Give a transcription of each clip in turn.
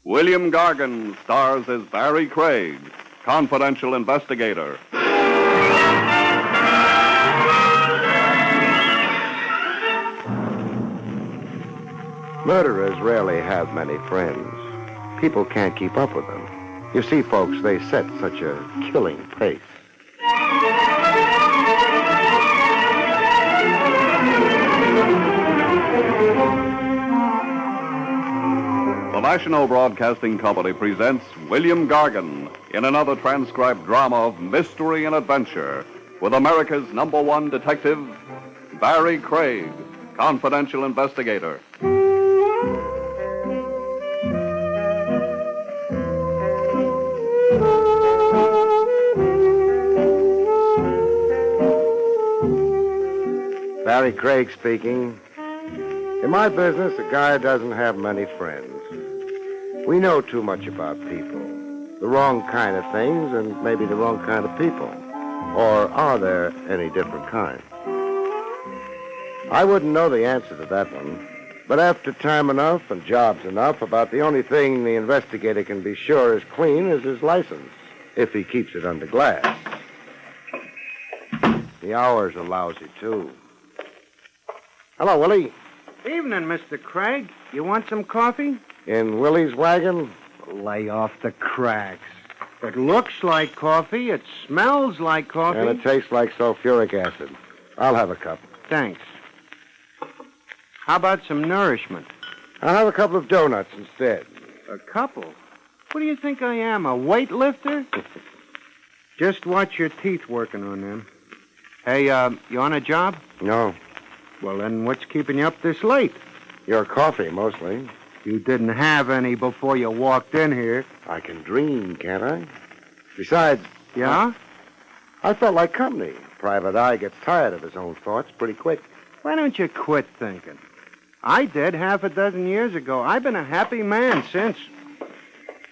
William Gargan stars as Barrie Craig, confidential investigator. Murderers rarely have many friends. People can't keep up with them. You see, folks, they set such a killing pace. The National Broadcasting Company presents William Gargan in another transcribed drama of mystery and adventure with America's #1 detective, Barrie Craig, confidential investigator. Barrie Craig speaking. In my business, a guy doesn't have many friends. We know too much about people. The wrong kind of things and maybe the wrong kind of people. Or are there any different kinds? I wouldn't know the answer to that one. But after time enough and jobs enough, about the only thing the investigator can be sure is clean is his license, if he keeps it under glass. The hours are lousy, too. Hello, Willie. Evening, Mr. Craig. You want some coffee? In Willie's wagon? Lay off the cracks. It looks like coffee. It smells like coffee. And it tastes like sulfuric acid. I'll have a cup. Thanks. How about some nourishment? I'll have a couple of donuts instead. A couple? What do you think I am, a weightlifter? Just watch your teeth working on them. Hey, you on a job? No. Well, then what's keeping you up this late? Your coffee, mostly. You didn't have any before you walked in here. I can dream, can't I? Besides... Yeah? I felt like company. Private Eye gets tired of his own thoughts pretty quick. Why don't you quit thinking? I did half a dozen years ago. I've been a happy man since.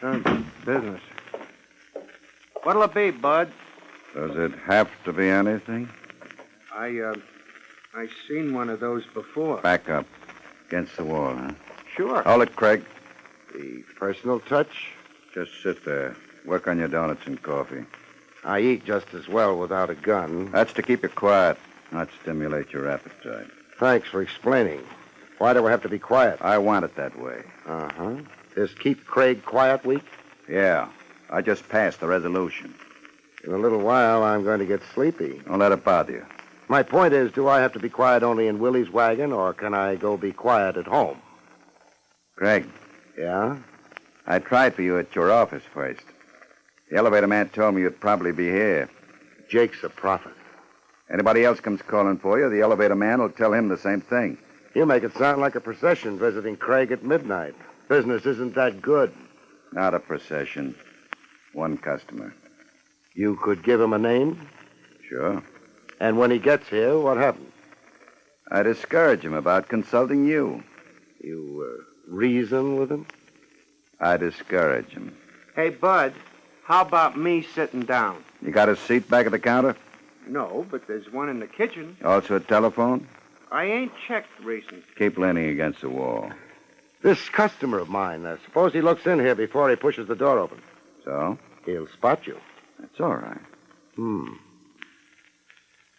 Business. What'll it be, Bud? Does it have to be anything? I seen one of those before. Back up. Against the wall, huh? Sure. Hold it, Craig. The personal touch? Just sit there. Work on your donuts and coffee. I eat just as well without a gun. That's to keep you quiet, not stimulate your appetite. Thanks for explaining. Why do I have to be quiet? I want it that way. Uh-huh. This Keep Craig Quiet week? Yeah. I just passed the resolution. In a little while, I'm going to get sleepy. Don't let it bother you. My point is, do I have to be quiet only in Willie's wagon, or can I go be quiet at home? Gregg. Yeah? I tried for you at your office first. The elevator man told me you'd probably be here. Jake's a prophet. Anybody else comes calling for you, the elevator man will tell him the same thing. You make it sound like a procession visiting Craig at midnight. Business isn't that good. Not a procession. One customer. You could give him a name? Sure. And when he gets here, what happens? I discourage him about consulting you. You reason with him? I discourage him. Hey, Bud, how about me sitting down? You got a seat back at the counter? No, but there's one in the kitchen. Also a telephone? I ain't checked recent. Keep leaning against the wall. This customer of mine, suppose he looks in here before he pushes the door open. So? He'll spot you. That's all right.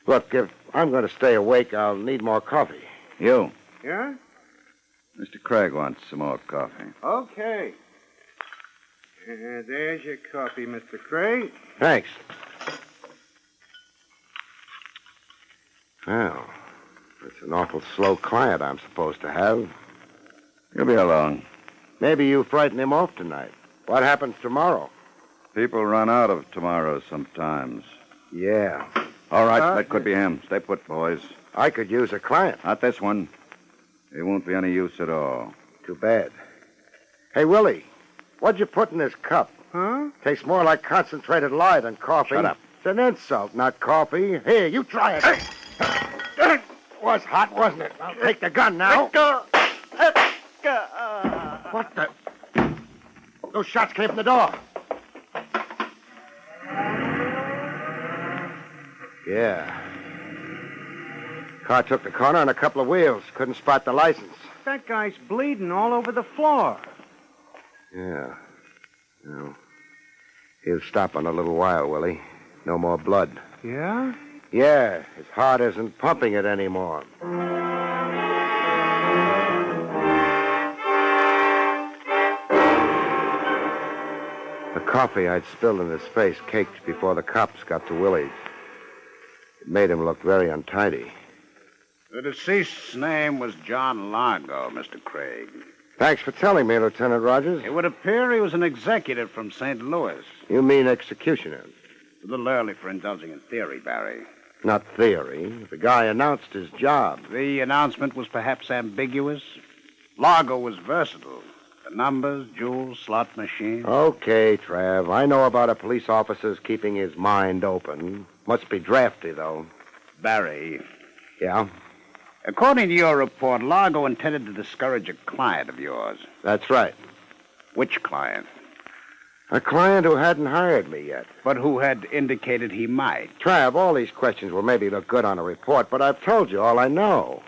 Look, if I'm going to stay awake, I'll need more coffee. You? Yeah? Mr. Craig wants some more coffee. Okay. There's your coffee, Mr. Craig. Thanks. Well, it's an awful slow client I'm supposed to have. He'll be along. Maybe you frighten him off tonight. What happens tomorrow? People run out of tomorrows sometimes. Yeah. All right, that could be him. Stay put, boys. I could use a client. Not this one. He won't be any use at all. Too bad. Hey, Willie, what'd you put in this cup? Huh? Tastes more like concentrated lye than coffee. Shut up. It's an insult, not coffee. Here, you try it. It was hot, wasn't it? I'll take the gun now. What the? Those shots came from the door. Yeah. Car took the corner on a couple of wheels. Couldn't spot the license. That guy's bleeding all over the floor. Yeah. No. He'll stop in a little while, will he? No more blood. Yeah? Yeah, his heart isn't pumping it anymore. The coffee I'd spilled in his face caked before the cops got to Willie's. It made him look very untidy. The deceased's name was John Largo, Mr. Craig. Thanks for telling me, Lieutenant Rogers. It would appear he was an executive from St. Louis. You mean executioner? A little early for indulging in theory, Barry. Not theory. The guy announced his job. The announcement was perhaps ambiguous. Largo was versatile. The numbers, jewels, slot machine. Okay, Trav. I know about a police officer's keeping his mind open. Must be drafty, though. Barry, Yeah? according to your report, Largo intended to discourage a client of yours. That's right. Which client? A client who hadn't hired me yet. But who had indicated he might. Trav, all these questions will maybe look good on a report, but I've told you all I know.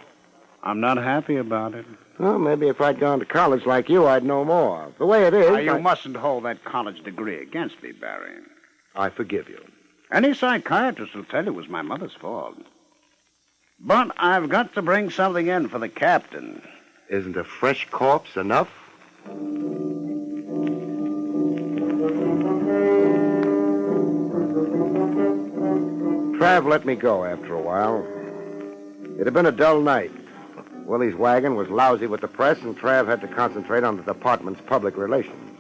I'm not happy about it. Well, maybe if I'd gone to college like you, I'd know more. The way it is... Now, you mustn't hold that college degree against me, Barry. I forgive you. Any psychiatrist will tell you it was my mother's fault. But I've got to bring something in for the captain. Isn't a fresh corpse enough? Trav let me go after a while. It had been a dull night. Willie's wagon was lousy with the press, and Trav had to concentrate on the department's public relations.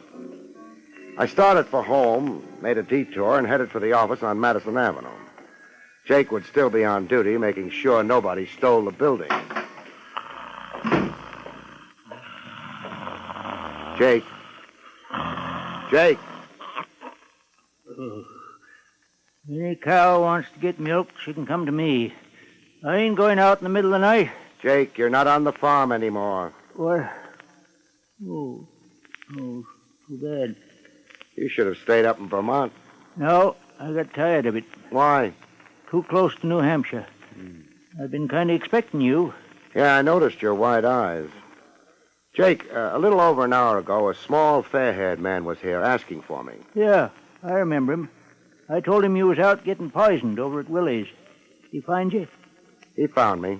I started for home, made a detour, and headed for the office on Madison Avenue. Jake would still be on duty, making sure nobody stole the building. Jake. Jake. Any cow wants to get milk, she can come to me. I ain't going out in the middle of the night. Jake, you're not on the farm anymore. What? Oh, too bad. You should have stayed up in Vermont. No, I got tired of it. Why? Too close to New Hampshire. I've been kind of expecting you. Yeah, I noticed your wide eyes. Jake, a little over an hour ago, a small, fair-haired man was here asking for me. Yeah, I remember him. I told him you was out getting poisoned over at Willie's. Did he find you? He found me.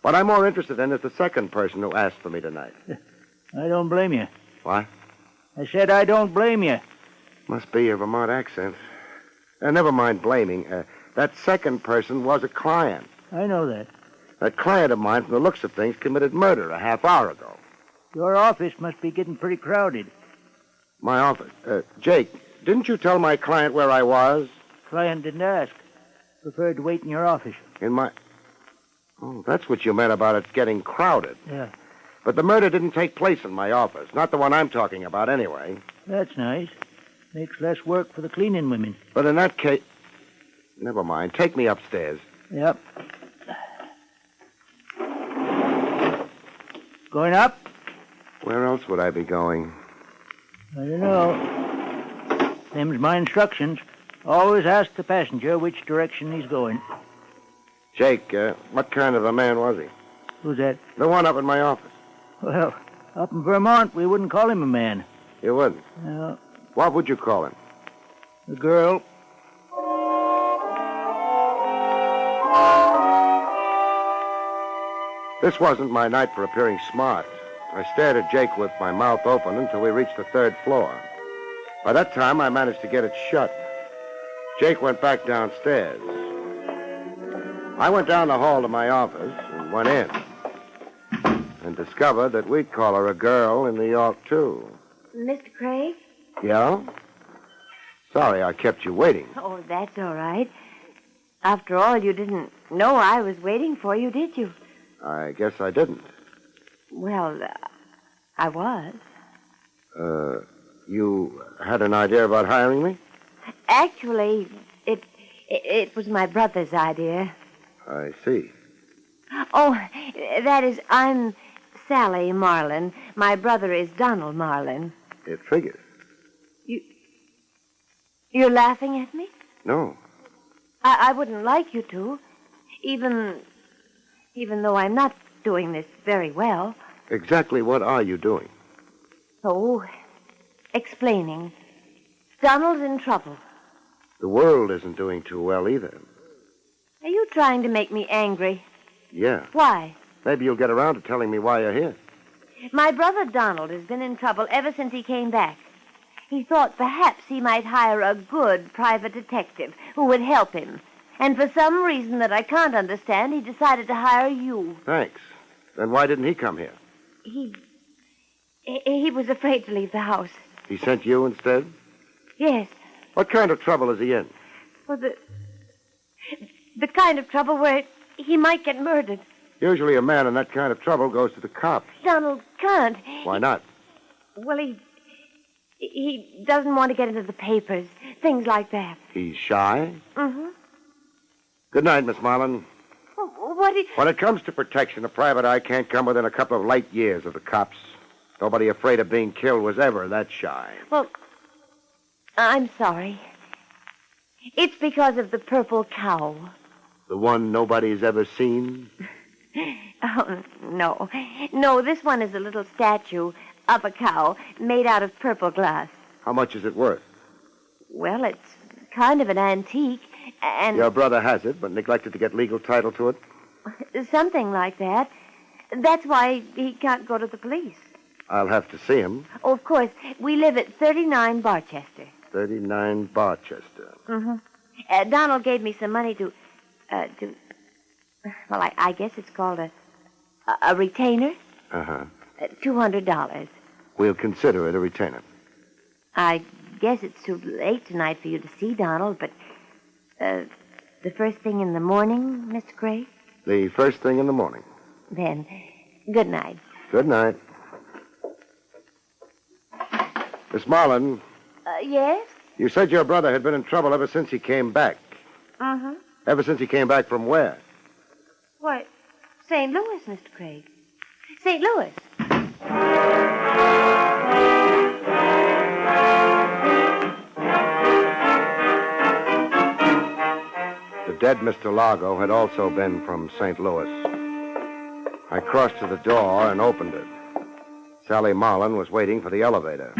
What I'm more interested in is the second person who asked for me tonight. I don't blame you. What? I said I don't blame you. Must be your Vermont accent. Never mind blaming. That second person was a client. I know that. That client of mine, from the looks of things, committed murder a half hour ago. Your office must be getting pretty crowded. My office? Jake, didn't you tell my client where I was? Client didn't ask. Preferred to wait in your office. In my... Oh, that's what you meant about it getting crowded. Yeah. But the murder didn't take place in my office. Not the one I'm talking about, anyway. That's nice. Makes less work for the cleaning women. But in that case... Never mind. Take me upstairs. Yep. Going up? Where else would I be going? I don't know. Them's my instructions. Always ask the passenger which direction he's going. Jake, what kind of a man was he? Who's that? The one up in my office. Well, up in Vermont, we wouldn't call him a man. You wouldn't? No. What would you call him? A girl. This wasn't my night for appearing smart. I stared at Jake with my mouth open until we reached the third floor. By that time, I managed to get it shut. Jake went back downstairs. I went down the hall to my office and went in. And discovered that we'd call her a girl in New York, too. Mr. Craig? Yeah? Sorry I kept you waiting. Oh, that's all right. After all, you didn't know I was waiting for you, did you? I guess I didn't. Well, I was. You had an idea about hiring me? Actually, it was my brother's idea. I see. Oh, that is, I'm Sally Marlin. My brother is Donald Marlin. It figures. You're laughing at me? No. I wouldn't like you to, even though I'm not doing this very well. Exactly what are you doing? Oh, explaining. Donald's in trouble. The world isn't doing too well either. Are you trying to make me angry? Yeah. Why? Maybe you'll get around to telling me why you're here. My brother Donald has been in trouble ever since he came back. He thought perhaps he might hire a good private detective who would help him. And for some reason that I can't understand, he decided to hire you. Thanks. Then why didn't he come here? He was afraid to leave the house. He sent you instead? Yes. What kind of trouble is he in? Well, the kind of trouble where he might get murdered. Usually a man in that kind of trouble goes to the cops. Donald can't. Why not? Well, he doesn't want to get into the papers. Things like that. He's shy? Mm-hmm. Good night, Miss Marlin. When it comes to protection, a private eye can't come within a couple of light years of the cops. Nobody afraid of being killed was ever that shy. Well, I'm sorry. It's because of the purple cow. The one nobody's ever seen? Oh, no. No, this one is a little statue of a cow made out of purple glass. How much is it worth? Well, it's kind of an antique, and... Your brother has it, but neglected to get legal title to it? Something like that. That's why he can't go to the police. I'll have to see him. Oh, of course. We live at 39 Barchester. 39 Barchester. Mm-hmm. Donald gave me some money to... Well, I guess it's called a retainer. Uh-huh. $200. We'll consider it a retainer. I guess it's too late tonight for you to see Donald, but the first thing in the morning, Mr. Craig? The first thing in the morning. Then, good night. Good night. Miss Marlin. Yes? You said your brother had been in trouble ever since he came back. Uh-huh. Ever since he came back from where? Why, St. Louis, Mr. Craig. St. Louis. The dead Mr. Largo had also been from St. Louis. I crossed to the door and opened it. Sally Marlin was waiting for the elevator.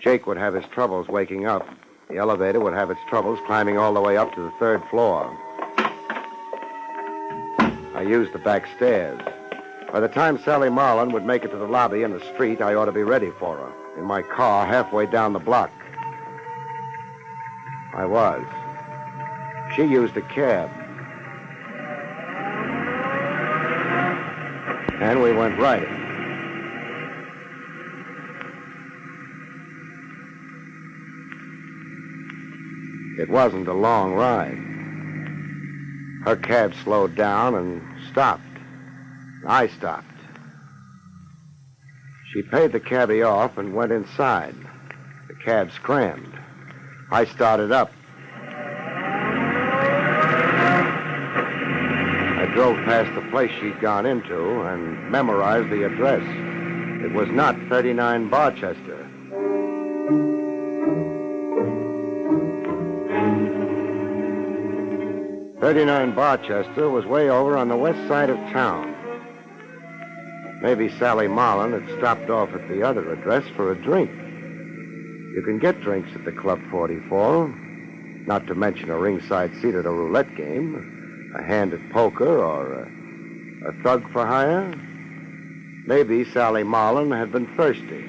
Jake would have his troubles waking up. The elevator would have its troubles climbing all the way up to the third floor. I used the back stairs. By the time Sally Marlin would make it to the lobby and the street, I ought to be ready for her. In my car, halfway down the block. I was. She used a cab. And we went riding. It wasn't a long ride. Her cab slowed down and stopped. I stopped. She paid the cabbie off and went inside. The cab scrammed. I started up. I drove past the place she'd gone into and memorized the address. It was not 39 Barchester. "39 Barchester was way over on the west side of town. Maybe Sally Marlin had stopped off at the other address for a drink. You can get drinks at the Club 44, not to mention a ringside seat at a roulette game, a hand at poker, or a thug for hire. Maybe Sally Marlin had been thirsty.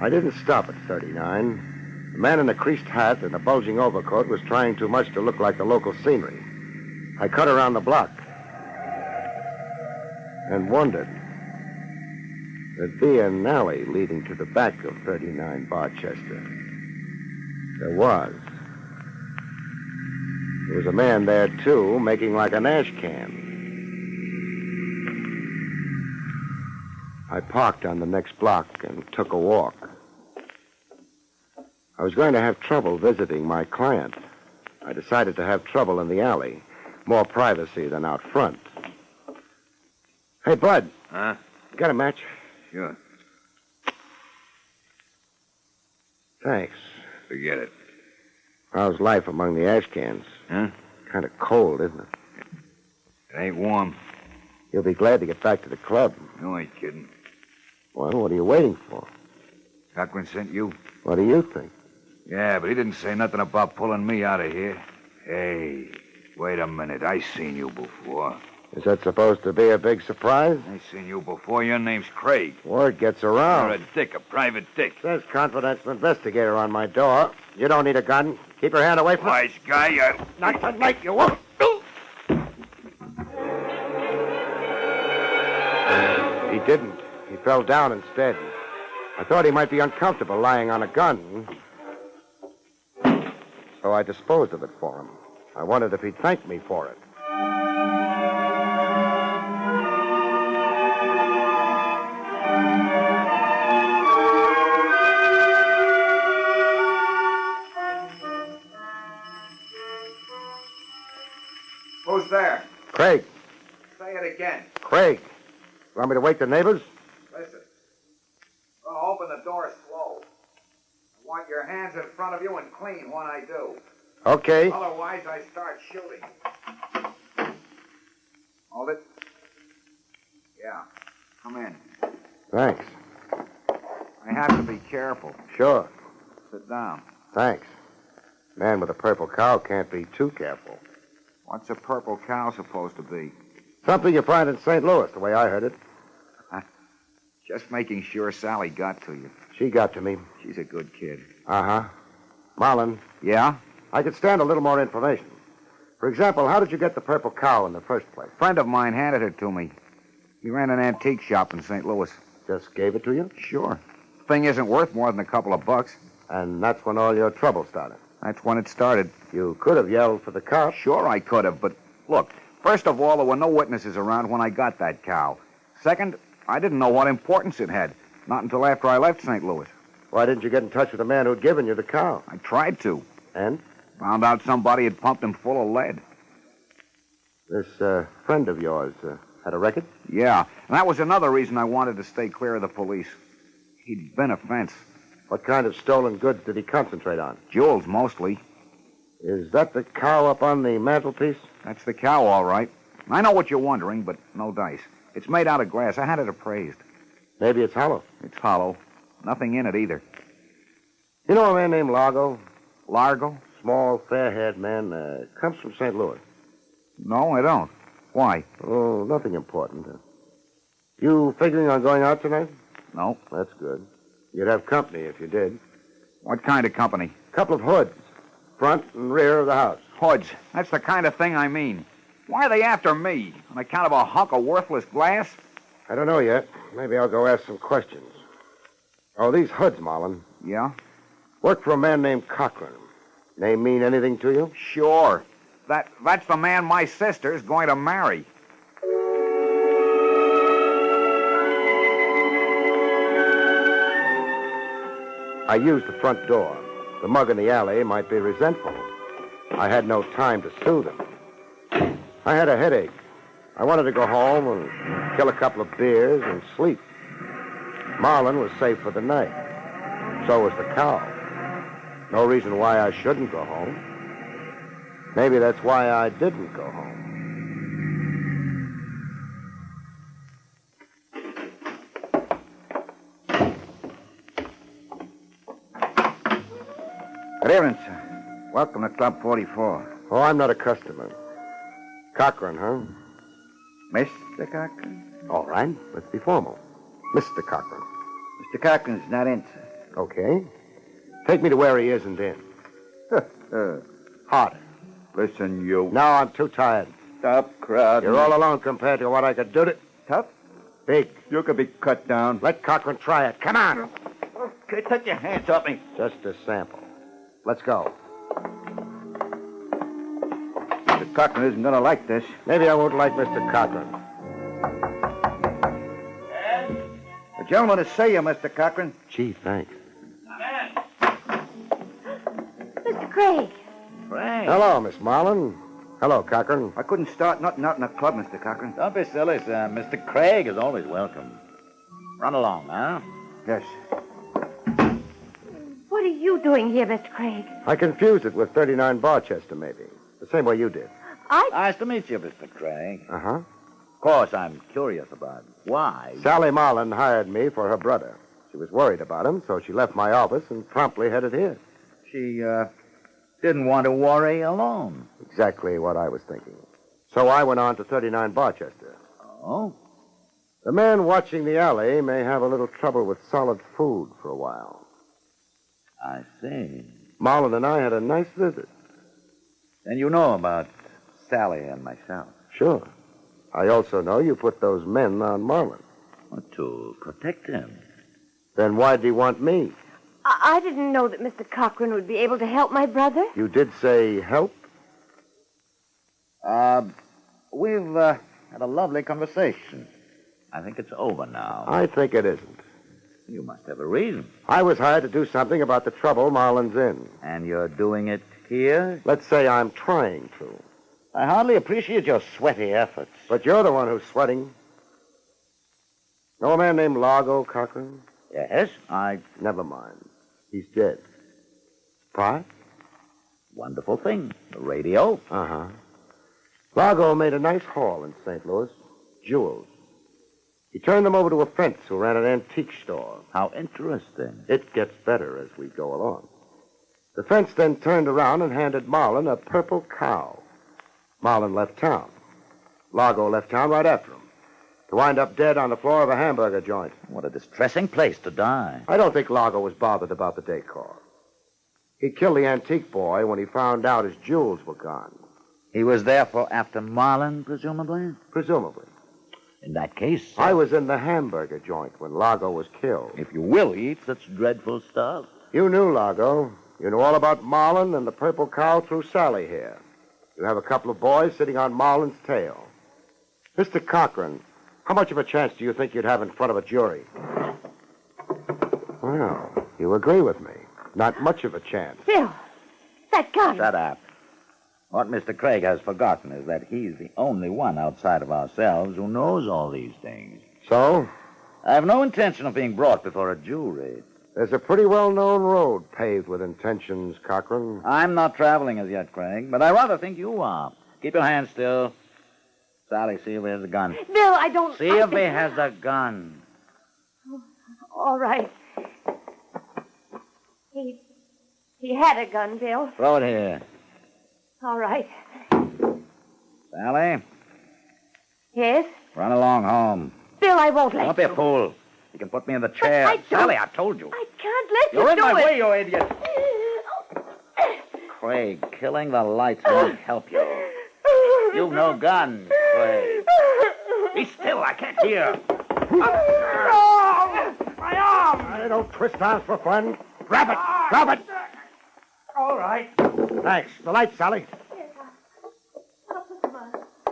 I didn't stop at 39. The man in a creased hat and a bulging overcoat was trying too much to look like the local scenery. I cut around the block and wondered. There'd be an alley leading to the back of 39 Barchester. There was. There was a man there, too, making like an ash can. I parked on the next block and took a walk. I was going to have trouble visiting my client. I decided to have trouble in the alley. More privacy than out front. Hey, Bud. Huh? You got a match? Sure. Thanks. Forget it. How's life among the ash cans? Huh? Kind of cold, isn't it? It ain't warm. You'll be glad to get back to the club. You ain't kidding. Well, what are you waiting for? Cochran sent you? What do you think? Yeah, but he didn't say nothing about pulling me out of here. Hey, wait a minute. I seen you before. Is that supposed to be a big surprise? I seen you before. Your name's Craig. Word gets around. You're a dick, a private dick. Says confidential investigator on my door. You don't need a gun. Keep your hand away from Wise guy, Not tonight, you won't. He didn't. He fell down instead. I thought he might be uncomfortable lying on a gun. So I disposed of it for him. I wondered if he'd thank me for it. Who's there? Craig. Say it again. Craig. You want me to wake the neighbors? Listen. I'll open the door slow. I want your hands in front of you and clean when I do. Okay. Otherwise, I start shooting. Hold it. Yeah. Come in. Thanks. I have to be careful. Sure. Sit down. Thanks. Man with a purple cow can't be too careful. What's a purple cow supposed to be? Something you find in St. Louis, the way I heard it. Just making sure Sally got to you. She got to me. She's a good kid. Uh-huh. Marlon, Yeah? I could stand a little more information. For example, how did you get the purple cow in the first place? A friend of mine handed her to me. He ran an antique shop in St. Louis. Just gave it to you? Sure. Thing isn't worth more than a couple of bucks. And that's when all your trouble started. That's when it started. You could have yelled for the cops. Sure, I could have, but look, first of all, there were no witnesses around when I got that cow. Second, I didn't know what importance it had. Not until after I left St. Louis. Why didn't you get in touch with the man who'd given you the cow? I tried to. And? Found out somebody had pumped him full of lead. This friend of yours had a record? Yeah, and that was another reason I wanted to stay clear of the police. He'd been a fence. What kind of stolen goods did he concentrate on? Jewels, mostly. Is that the cow up on the mantelpiece? That's the cow, all right. I know what you're wondering, but no dice. It's made out of glass. I had it appraised. Maybe it's hollow. It's hollow. Nothing in it either. You know a man named Largo? Largo? Small, fair-haired man. Comes from St. Louis. No, I don't. Why? Oh, nothing important. You figuring on going out tonight? No. That's good. You'd have company if you did. What kind of company? Couple of hoods. Front and rear of the house. Hoods. That's the kind of thing I mean. Why are they after me? On account of a hunk of worthless glass? I don't know yet. Maybe I'll go ask some questions. Oh, these hoods, Marlon. Yeah? Work for a man named Cochran. Name mean anything to you? Sure. That's the man my sister's going to marry. I used the front door. The mug in the alley might be resentful. I had no time to soothe him. I had a headache. I wanted to go home and kill a couple of beers and sleep. Marlon was safe for the night. So was the cow. No reason why I shouldn't go home. Maybe that's why I didn't go home. Good evening, sir. Welcome to Club 44. Oh, I'm not a customer. Cochran, huh? Mr. Cochran? All right, let's be formal. Mr. Cochran. Mr. Cochran's not in, sir. Okay. Take me to where he isn't in. Harder. Listen, you... No, I'm too tired. Stop crowding. You're all alone compared to what I could do to... Tough? Big. You could be cut down. Let Cochran try it. Come on. Okay, take your hands off me. Just a sample. Let's go. Mr. Cochran isn't going to like this. Maybe I won't like Mr. Cochran. The gentleman to see you, Mr. Cochran. Gee, thanks. Mr. Craig. Frank. Hello, Miss Marlin. Hello, Cochran. I couldn't start nothing out in the club, Mr. Cochran. Don't be silly, sir. Mr. Craig is always welcome. Run along, huh? Yes. What are you doing here, Mr. Craig? I confused it with 39 Barchester, maybe. The same way you did. I... Nice to meet you, Mr. Craig. Uh-huh. course, I'm curious about why. Sally Marlin hired me for her brother. She was worried about him, so she left my office and promptly headed here. She, didn't want to worry alone. Exactly what I was thinking. So I went on to 39 Barchester. Oh? The man watching the alley may have a little trouble with solid food for a while. I see. Marlin and I had a nice visit. Then you know about Sally and myself. Sure. I also know you put those men on Marlin. To protect him. Then why'd he want me? I didn't know that Mr. Cochran would be able to help my brother. You did say help? We've had a lovely conversation. I think it's over now. I think it isn't. You must have a reason. I was hired to do something about the trouble Marlin's in. And you're doing it here? Let's say I'm trying to. I hardly appreciate your sweaty efforts. But you're the one who's sweating. Know a man named Largo Cochran? Yes, Never mind. He's dead. Surprise? Wonderful thing. The radio. Uh-huh. Largo made a nice haul in St. Louis. Jewels. He turned them over to a fence who ran an antique store. How interesting. It gets better as we go along. The fence then turned around and handed Marlin a purple cow. Marlin left town. Largo left town right after him, to wind up dead on the floor of a hamburger joint. What a distressing place to die. I don't think Largo was bothered about the decor. He killed the antique boy when he found out his jewels were gone. He was therefore after Marlin, presumably? Presumably. In that case... I was in the hamburger joint when Largo was killed. If you will eat such dreadful stuff. You knew Largo. You knew all about Marlin and the purple cow through Sally here. You have a couple of boys sitting on Marlin's tail. Mr. Cochran, how much of a chance do you think you'd have in front of a jury? Well, you agree with me. Not much of a chance. Bill, that gun. Shut up. What Mr. Craig has forgotten is that he's the only one outside of ourselves who knows all these things. So? I have no intention of being brought before a jury. There's a pretty well-known road paved with intentions, Cochran. I'm not traveling as yet, Craig, but I rather think you are. Keep your hands still. Sally, see if he has a gun. Bill, I don't... See if he has a gun. All right. He had a gun, Bill. Throw it here. All right. Sally, Yes? run along home. Bill, I won't let Don't be a fool. You can put me in the But chair. I don't- Sally, I told you. I can't let You're you in do my it. way, you idiot. Craig, killing the lights won't help you. You've no gun, Craig. Be still, I can't hear. My arm! I don't twist arms for fun. Grab it! Grab it! All right. Thanks. The light, Sally.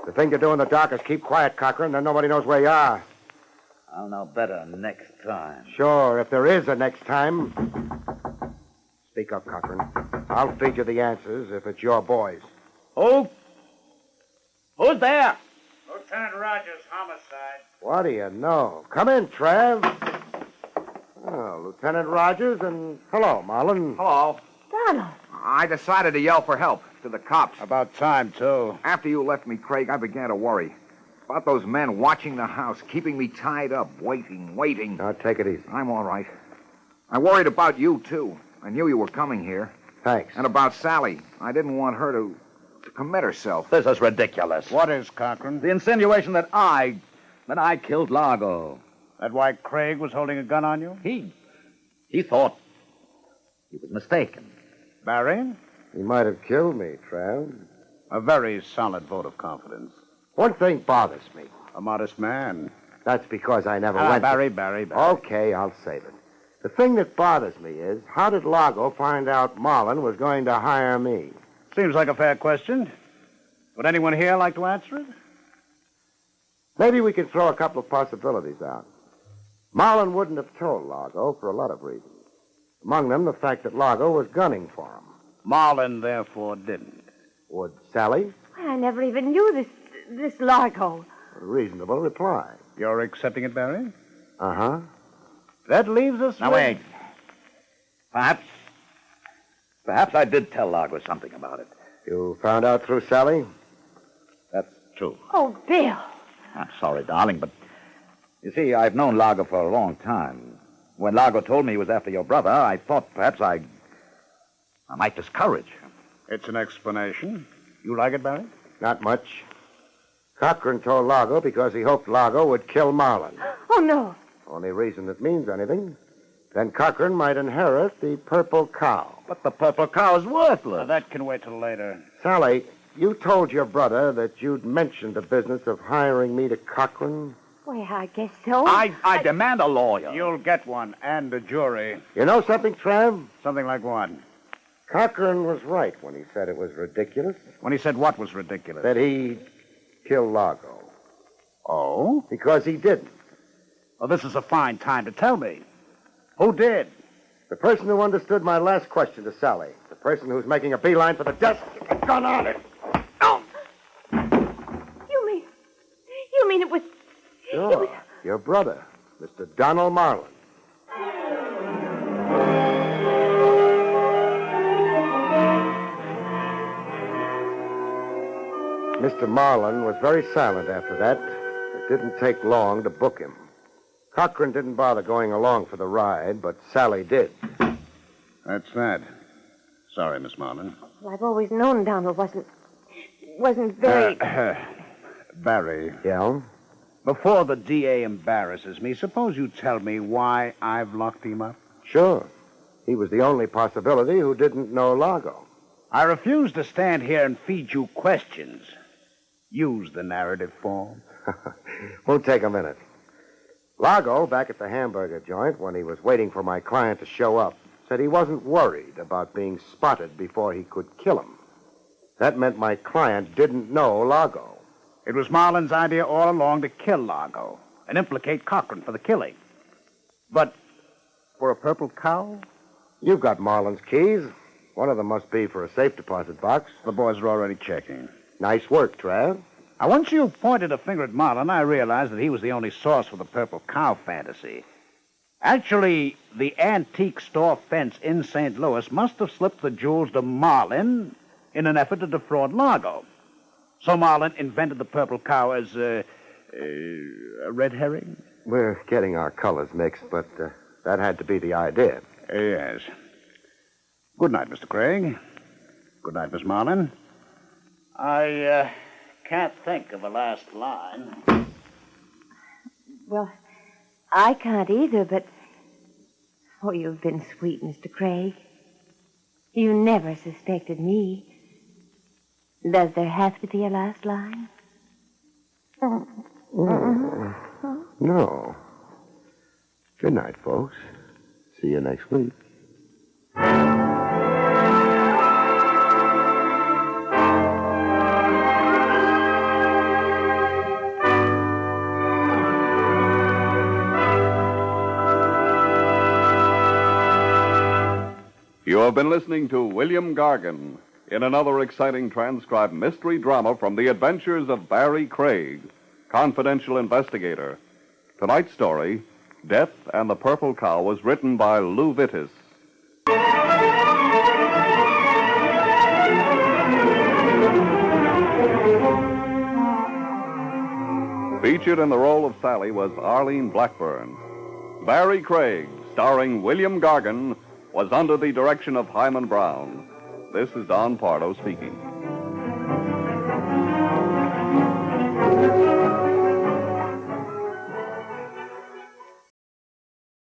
The thing to do in the dark is keep quiet, Cochran, then nobody knows where you are. I'll know better next time. Sure, if there is a next time. Speak up, Cochran. I'll feed you the answers if it's your boys. Who? Who's there? Lieutenant Rogers, homicide. What do you know? Come in, Trav. Oh, Lieutenant Rogers, and hello, Marlin. Hello. Donald. I decided to yell for help to the cops. About time, too. After you left me, Craig, I began to worry. About those men watching the house, keeping me tied up, waiting. Now, take it easy. I'm all right. I worried about you, too. I knew you were coming here. Thanks. And about Sally. I didn't want her to commit herself. This is ridiculous. What is, Cochran? The insinuation that I killed Largo. That why Craig was holding a gun on you? He thought he was mistaken. Barrie? He might have killed me, Trav. A very solid vote of confidence. One thing bothers me. A modest man. That's because I never went... Barrie. Okay, I'll save it. The thing that bothers me is, how did Largo find out Marlin was going to hire me? Seems like a fair question. Would anyone here like to answer it? Maybe we can throw a couple of possibilities out. Marlin wouldn't have told Largo for a lot of reasons. Among them, the fact that Largo was gunning for him. Marlin, therefore, didn't. Would Sally? I never even knew this Largo. A reasonable reply. You're accepting it, Barrie? Uh-huh. That leaves us Now, with... wait. Perhaps I did tell Largo something about it. You found out through Sally? That's true. Oh, Bill. I'm sorry, darling, but you see, I've known Largo for a long time. When Largo told me he was after your brother, I thought perhaps I might discourage him. It's an explanation. You like it, Barrie? Not much. Cochran told Largo because he hoped Largo would kill Marlin. Oh, no. Only reason it means anything. Then Cochran might inherit the purple cow. But the purple cow is worthless. That can wait till later. Sally, you told your brother that you'd mentioned the business of hiring me to Cochran. Well, I guess so. I demand a lawyer. You'll get one, and a jury. You know something, Trev? Something like what? Cochran was right when he said it was ridiculous. When he said what was ridiculous? That he killed Largo. Oh? Because he didn't. Well, this is a fine time to tell me. Who did? The person who understood my last question to Sally. The person who's making a beeline for the desk with a gun on it. You mean it was... Sure. Your brother, Mr. Donald Marlin. Mr. Marlin was very silent after that. It didn't take long to book him. Cochran didn't bother going along for the ride, but Sally did. That's that. Sorry, Miss Marlin. Well, I've always known Donald wasn't very... Barrie. Yeah? Before the DA embarrasses me, suppose you tell me why I've locked him up? Sure. He was the only possibility who didn't know Largo. I refuse to stand here and feed you questions. Use the narrative form. Won't take a minute. Largo, back at the hamburger joint, when he was waiting for my client to show up, said he wasn't worried about being spotted before he could kill him. That meant my client didn't know Largo. It was Marlin's idea all along to kill Largo and implicate Cochran for the killing. But for a purple cow? You've got Marlin's keys. One of them must be for a safe deposit box. The boys are already checking. Nice work, Trav. Now, once you pointed a finger at Marlin, I realized that he was the only source for the purple cow fantasy. Actually, the antique store fence in St. Louis must have slipped the jewels to Marlin in an effort to defraud Largo. So Marlin invented the purple cow as a red herring? We're getting our colors mixed, but that had to be the idea. Yes. Good night, Mr. Craig. Good night, Miss Marlin. I can't think of a last line. Well, I can't either, but... Oh, you've been sweet, Mr. Craig. You never suspected me. Does there have to be a last line? No. Good night, folks. See you next week. You have been listening to William Gargan in another exciting transcribed mystery drama from the adventures of Barrie Craig, confidential investigator. Tonight's story, Death and the Purple Cow, was written by Lou Vittis. Featured in the role of Sally was Arlene Blackburn. Barrie Craig, starring William Gargan, was under the direction of Hyman Brown. This is Don Pardo speaking.